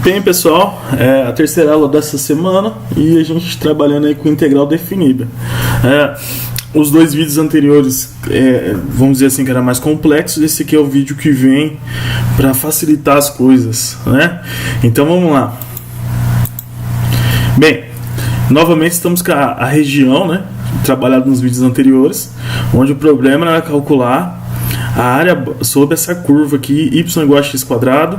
Bem, pessoal, é a terceira aula dessa semana e a gente trabalhando aí com integral definida. Os dois vídeos anteriores, vamos dizer assim, que era mais complexo. Esse aqui é o vídeo que vem para facilitar as coisas, né? Então vamos lá. Bem, novamente estamos com a região, né? Trabalhado nos vídeos anteriores, onde o problema era calcular a área sobre essa curva aqui, y igual a x quadrado,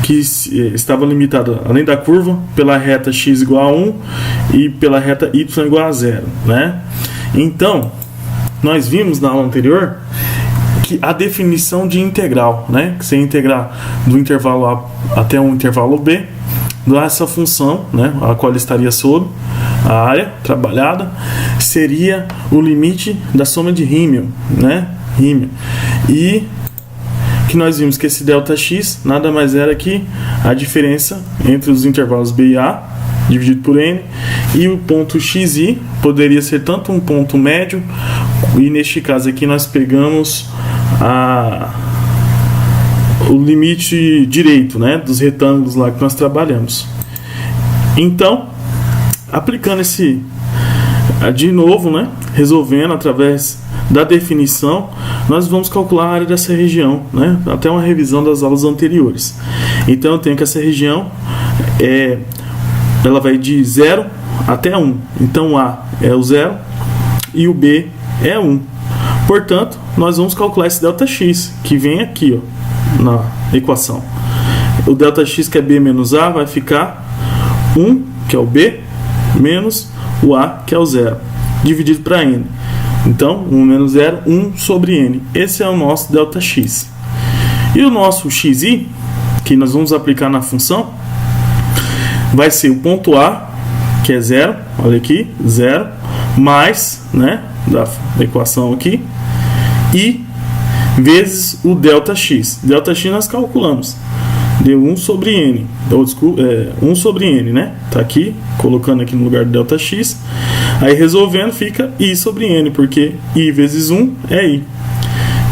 que estava limitada, além da curva, pela reta x igual a 1 e pela reta y igual a 0, né? Então, nós vimos na aula anterior que a definição de integral, né? Que você integrar do intervalo A até um intervalo B, dessa função, né? A qual estaria sobre a área trabalhada, seria o limite da soma de Riemann, né? Riemann. E que nós vimos que esse ΔX nada mais era que a diferença entre os intervalos B e A dividido por N, e o ponto XI poderia ser tanto um ponto médio, e neste caso aqui nós pegamos o limite direito, né, dos retângulos lá que nós trabalhamos. Então, aplicando esse de novo, né, resolvendo através da definição, nós vamos calcular a área dessa região, né? Até uma revisão das aulas anteriores. Então eu tenho que essa região ela vai de 0 até 1. Então o A é o 0 e o B é 1. Portanto, nós vamos calcular esse ΔX, que vem aqui, ó, na equação. O ΔX, que é B menos A, vai ficar 1, que é o B, menos o A, que é o 0, dividido para N. Então, 1 menos 0, 1 sobre N. Esse é o nosso ΔX. E o nosso XI, que nós vamos aplicar na função, vai ser o ponto A, que é 0, olha aqui, 0, mais, né, da equação aqui, I vezes o ΔX. ΔX nós calculamos. Deu 1 sobre N. 1 sobre N, né? Tá aqui, colocando aqui no lugar do ΔX. Aí resolvendo fica I sobre N, porque I vezes 1 é I.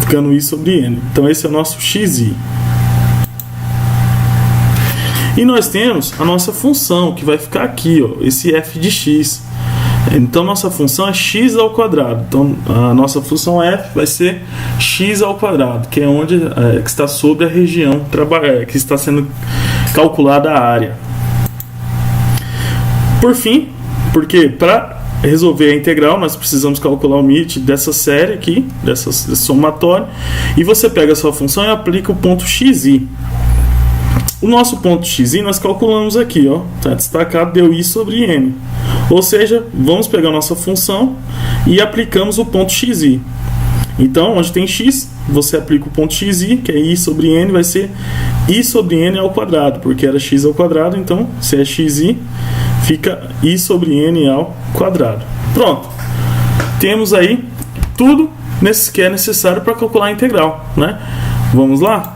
Ficando I sobre N. Então esse é o nosso XI. E nós temos a nossa função, que vai ficar aqui, ó, esse f de x. Então nossa função é x ao quadrado. Então a nossa função f vai ser x ao quadrado, que é onde que está sobre a região que está sendo calculada a área. Por fim, porque para resolver a integral nós precisamos calcular o limite dessa série aqui, desse somatório, e você pega a sua função e aplica o ponto xi. O nosso ponto xi nós calculamos aqui, ó, tá destacado, deu i sobre n. Ou seja, vamos pegar a nossa função e aplicamos o ponto xi. Então, onde tem x, você aplica o ponto xi, que é i sobre n, vai ser i sobre n ao quadrado, porque era x ao quadrado, então, se é xi, fica i sobre n ao quadrado. Pronto. Temos aí tudo que é necessário para calcular a integral, né? Vamos lá?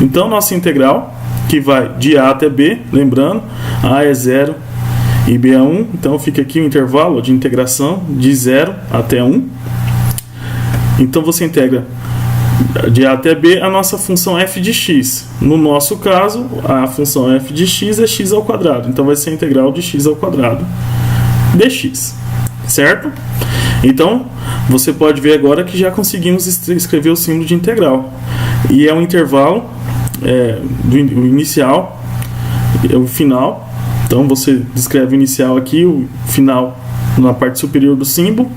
Então, nossa integral, que vai de A até B, lembrando, A é 0 e B é 1, então fica aqui o intervalo de integração de 0 até 1. Então você integra de A até B a nossa função f de x. No nosso caso, a função f de x é x ao quadrado, então vai ser a integral de x ao quadrado dx, certo? Então, você pode ver agora que já conseguimos escrever o símbolo de integral. E é um intervalo do inicial, o final. Então você descreve o inicial aqui, o final na parte superior do símbolo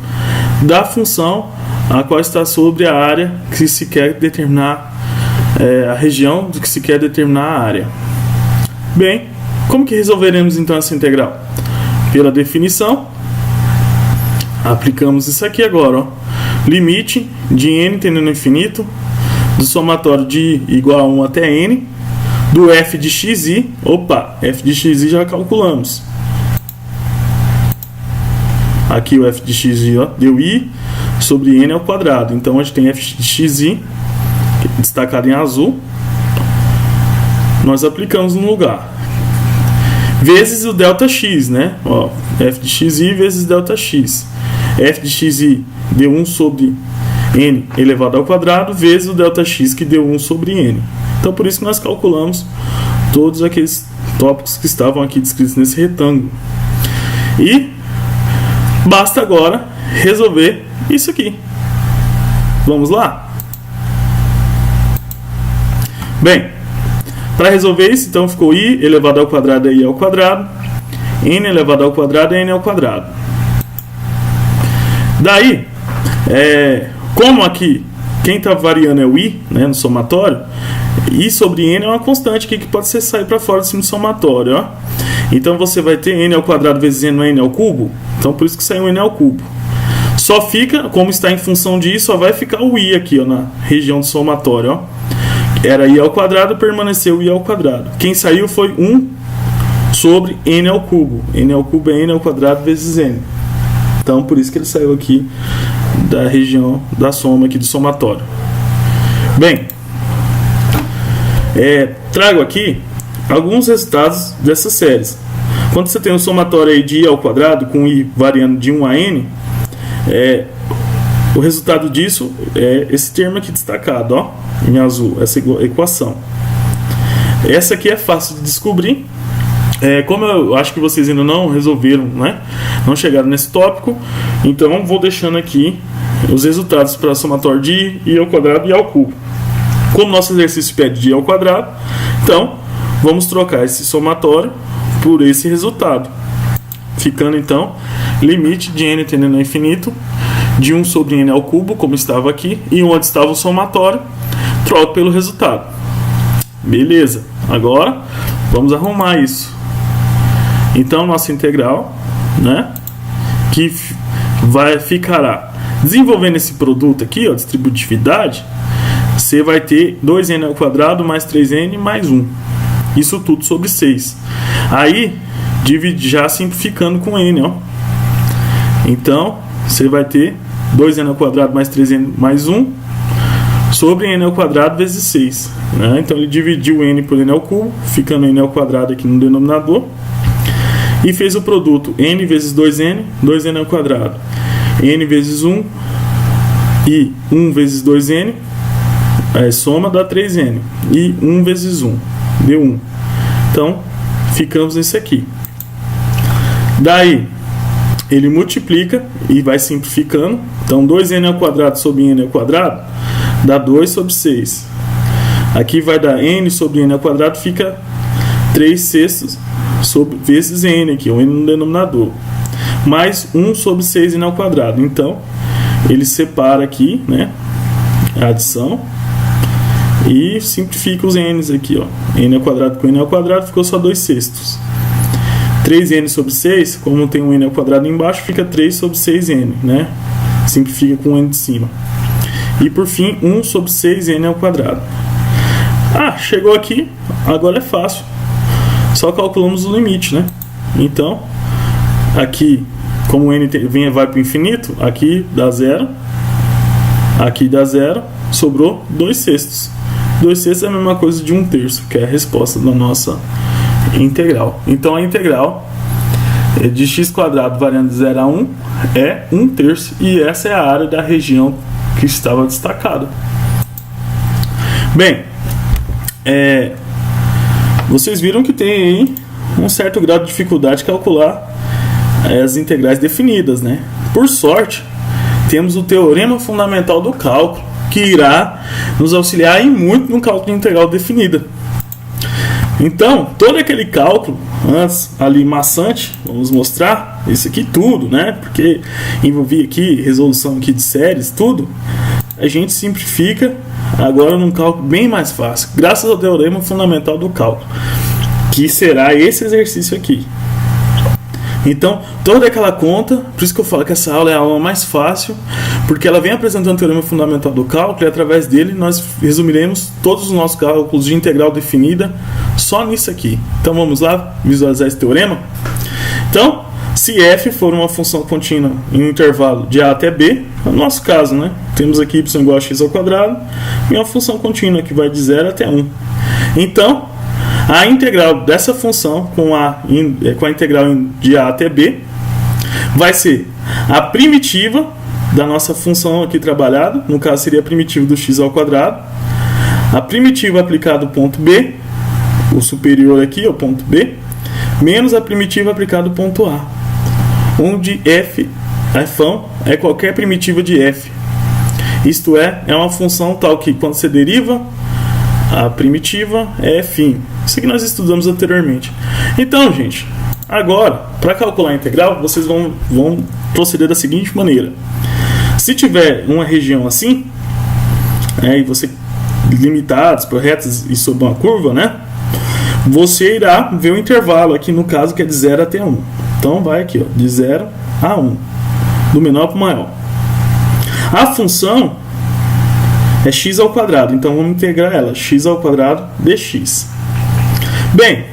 da função a qual está sobre a área que se quer determinar, a região do que se quer determinar a área. Bem, como que resolveremos então essa integral? Pela definição, aplicamos isso aqui agora, ó. Limite de n tendendo ao infinito do somatório de I igual a 1 até n, do f de xi, f de xi já calculamos. Aqui o f de xi, ó, deu i sobre n ao quadrado. Então, onde tem f de xi, destacado em azul, nós aplicamos no lugar. Vezes o ΔX, né? Ó, f de xi vezes ΔX. F de xi deu 1 sobre n elevado ao quadrado vezes o ΔX, que deu 1 sobre n. Então, por isso que nós calculamos todos aqueles tópicos que estavam aqui descritos nesse retângulo. E basta agora resolver isso aqui. Vamos lá? Bem, para resolver isso, então ficou i elevado ao quadrado é i ao quadrado, n elevado ao quadrado é n ao quadrado. Daí, como aqui quem está variando é o i, né, no somatório, i sobre n é uma constante aqui que pode ser sair para fora do somatório, ó. Então você vai ter n ao quadrado vezes n ao cubo, então por isso que saiu n ao cubo. Só fica, como está em função de i, só vai ficar o i aqui, ó, na região do somatório, ó. Era i ao quadrado, permaneceu i ao quadrado. Quem saiu foi 1 sobre n ao cubo. N ao cubo é n ao quadrado vezes n. Então por isso que ele saiu aqui da região da soma aqui do somatório. Bem, trago aqui alguns resultados dessas séries. Quando você tem um somatório aí de i ao quadrado com i variando de 1 a n, o resultado disso é esse termo aqui destacado, ó, em azul, essa equação. Essa aqui é fácil de descobrir. Como eu acho que vocês ainda não resolveram, né, não chegaram nesse tópico, então vou deixando aqui os resultados para somatório de i ao quadrado e ao cubo. Como nosso exercício pede de i ao quadrado, então vamos trocar esse somatório por esse resultado, ficando então limite de n tendendo ao infinito de 1 sobre n ao cubo, como estava aqui, e onde estava o somatório, troco pelo resultado. Beleza, agora vamos arrumar isso. Então nossa integral, né, que ficará desenvolvendo esse produto aqui, ó, distributividade, você vai ter 2n ao quadrado mais 3n mais 1. Isso tudo sobre 6. Aí, já simplificando com n, ó. Então, você vai ter 2n ao quadrado mais 3n mais 1 sobre n ao quadrado vezes 6. Né? Então, ele dividiu n por n ao cubo, ficando n ao quadrado aqui no denominador. E fez o produto n vezes 2n, 2n ao quadrado. N vezes 1 e 1 vezes 2n, soma dá 3n. E 1 vezes 1 deu 1. Então, ficamos nesse aqui. Daí, ele multiplica e vai simplificando. Então, 2n ao quadrado sobre n ao quadrado dá 2 sobre 6. Aqui vai dar n sobre n ao quadrado, fica 3 sextos sobre, vezes n aqui, o n no denominador. Mais 1 sobre 6n ao quadrado. Então, ele separa aqui, né, a adição. E simplifica os n's aqui, ó. N ao quadrado com n ao quadrado ficou só 2 sextos. 3n sobre 6, como tem um n ao quadrado embaixo, fica 3 sobre 6n, né? Simplifica com o n de cima. E por fim, 1 sobre 6n ao quadrado. Chegou aqui, agora é fácil. Só calculamos o limite, né? Então, aqui, como o n vai para o infinito, aqui dá 0. Aqui dá 0, sobrou 2 sextos. 2 sextos é a mesma coisa de 1/3, que é a resposta da nossa integral. Então a integral de x quadrado variando de 0 a 1 é 1/3, e essa é a área da região que estava destacada. Bem, vocês viram que tem aí um certo grau de dificuldade de calcular as integrais definidas, né? Por sorte, temos o teorema fundamental do cálculo, que irá nos auxiliar em muito no cálculo de integral definida. Então, todo aquele cálculo antes ali maçante, vamos mostrar isso aqui tudo, né? Porque envolvia aqui resolução aqui de séries, tudo. A gente simplifica agora num cálculo bem mais fácil, graças ao teorema fundamental do cálculo, que será esse exercício aqui. Então, toda aquela conta, por isso que eu falo que essa aula é a aula mais fácil, porque ela vem apresentando o teorema fundamental do cálculo, e através dele nós resumiremos todos os nossos cálculos de integral definida só nisso aqui. Então vamos lá visualizar esse teorema? Então, se f for uma função contínua em um intervalo de a até b, no nosso caso, né, temos aqui y igual a x ao quadrado, e uma função contínua que vai de 0 até 1. Então, a integral dessa função com a integral de a até b vai ser a primitiva da nossa função aqui trabalhada, no caso seria a primitiva do x ao quadrado, a primitiva aplicada ao ponto B o superior aqui, o ponto B, menos a primitiva aplicada ao ponto A, onde f é qualquer primitiva de f. Isto é uma função tal que quando você deriva a primitiva é φ. Isso que nós estudamos anteriormente. Então, gente, agora, para calcular a integral, vocês vão proceder da seguinte maneira. Se tiver uma região assim, e você limitados por retas e sob uma curva, né? Você irá ver o intervalo aqui, no caso, que é de 0 até 1. Então, vai aqui, ó, de 0 a 1, do menor para o maior. A função é x ao quadrado, então vamos integrar ela, x ao quadrado dx. Bem,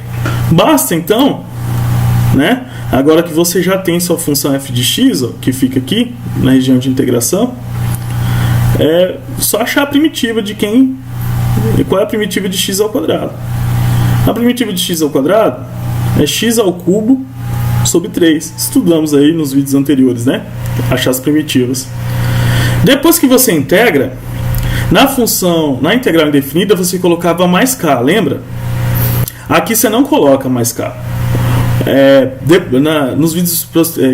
basta então, né? Agora que você já tem sua função f de x, ó, que fica aqui na região de integração, é só achar a primitiva de quem. Qual é a primitiva de x ao quadrado? A primitiva de x ao quadrado é x ao cubo sobre 3. Estudamos aí nos vídeos anteriores, né? Achar as primitivas. Depois que você integra, na integral indefinida você colocava mais k, lembra? Aqui você não coloca mais k. Nos vídeos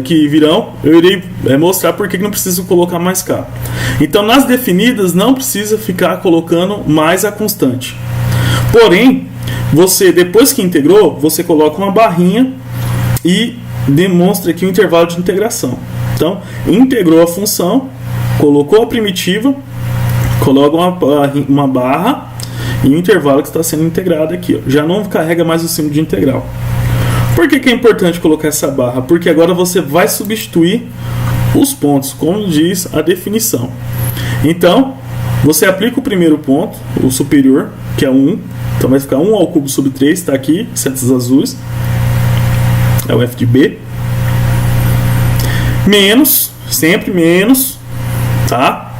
que virão, eu irei mostrar por que não precisa colocar mais k. Então, nas definidas, não precisa ficar colocando mais a constante. Porém, você, depois que integrou, você coloca uma barrinha e demonstra aqui o intervalo de integração. Então, integrou a função, colocou a primitiva, coloca uma barra e o intervalo que está sendo integrado aqui, ó. Já não carrega mais o símbolo de integral. Por que é importante colocar essa barra? Porque agora você vai substituir os pontos, como diz a definição. Então, você aplica o primeiro ponto, o superior, que é 1. Então vai ficar 1 ao cubo sobre 3, está aqui, setas azuis. É o f de b. Menos, sempre menos, tá?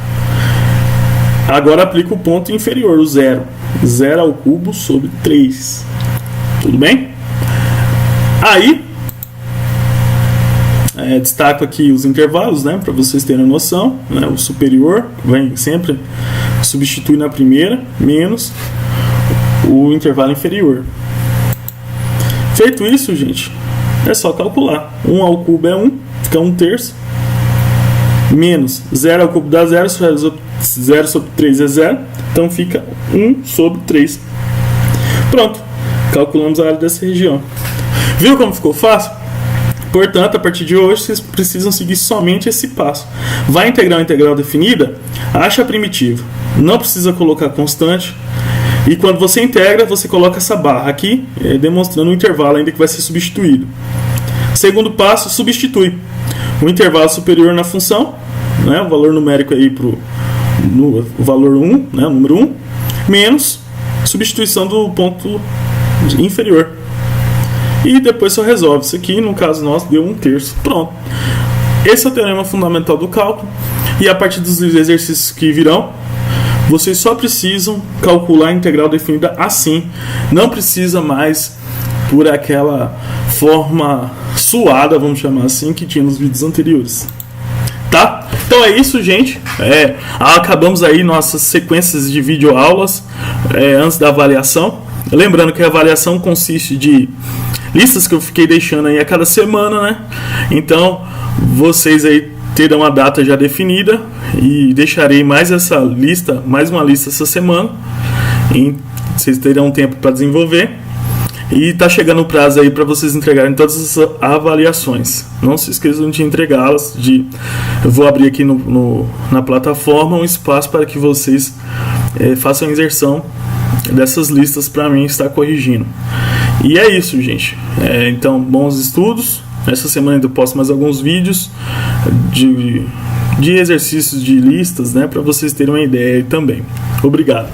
Agora aplica o ponto inferior, o 0. 0 ao cubo sobre 3. Tudo bem? Aí, destaco aqui os intervalos, né, para vocês terem noção, né, o superior vem sempre substituir na primeira, menos o intervalo inferior. Feito isso, gente, é só calcular. 1 ao cubo é 1, fica 1/3, menos 0 ao cubo dá 0, 0 sobre 3 é 0, então fica 1 sobre 3. Pronto, calculamos a área dessa região. Viu como ficou fácil? Portanto, a partir de hoje, vocês precisam seguir somente esse passo. Vai integrar uma integral definida? Acha a primitiva. Não precisa colocar constante. E quando você integra, você coloca essa barra aqui, demonstrando o intervalo ainda que vai ser substituído. Segundo passo, substitui o intervalo superior na função, né, o valor numérico aí no valor 1, né, o número 1, menos substituição do ponto inferior. E depois só resolve isso aqui, no caso nosso deu 1/3. Pronto. Esse é o teorema fundamental do cálculo. E a partir dos exercícios que virão, vocês só precisam calcular a integral definida assim. Não precisa mais por aquela forma suada, vamos chamar assim, que tinha nos vídeos anteriores. Tá? Então é isso, gente. Acabamos aí nossas sequências de videoaulas antes da avaliação. Lembrando que a avaliação consiste de listas que eu fiquei deixando aí a cada semana, né? Então, vocês aí terão a data já definida e deixarei mais uma lista essa semana. E vocês terão tempo para desenvolver. E tá chegando o prazo aí para vocês entregarem todas as avaliações. Não se esqueçam de entregá-las. Eu vou abrir aqui na plataforma um espaço para que vocês façam a inserção dessas listas para mim estar corrigindo. E é isso, gente. Então, bons estudos. Essa semana ainda posto mais alguns vídeos de exercícios de listas, né, para vocês terem uma ideia aí também. Obrigado.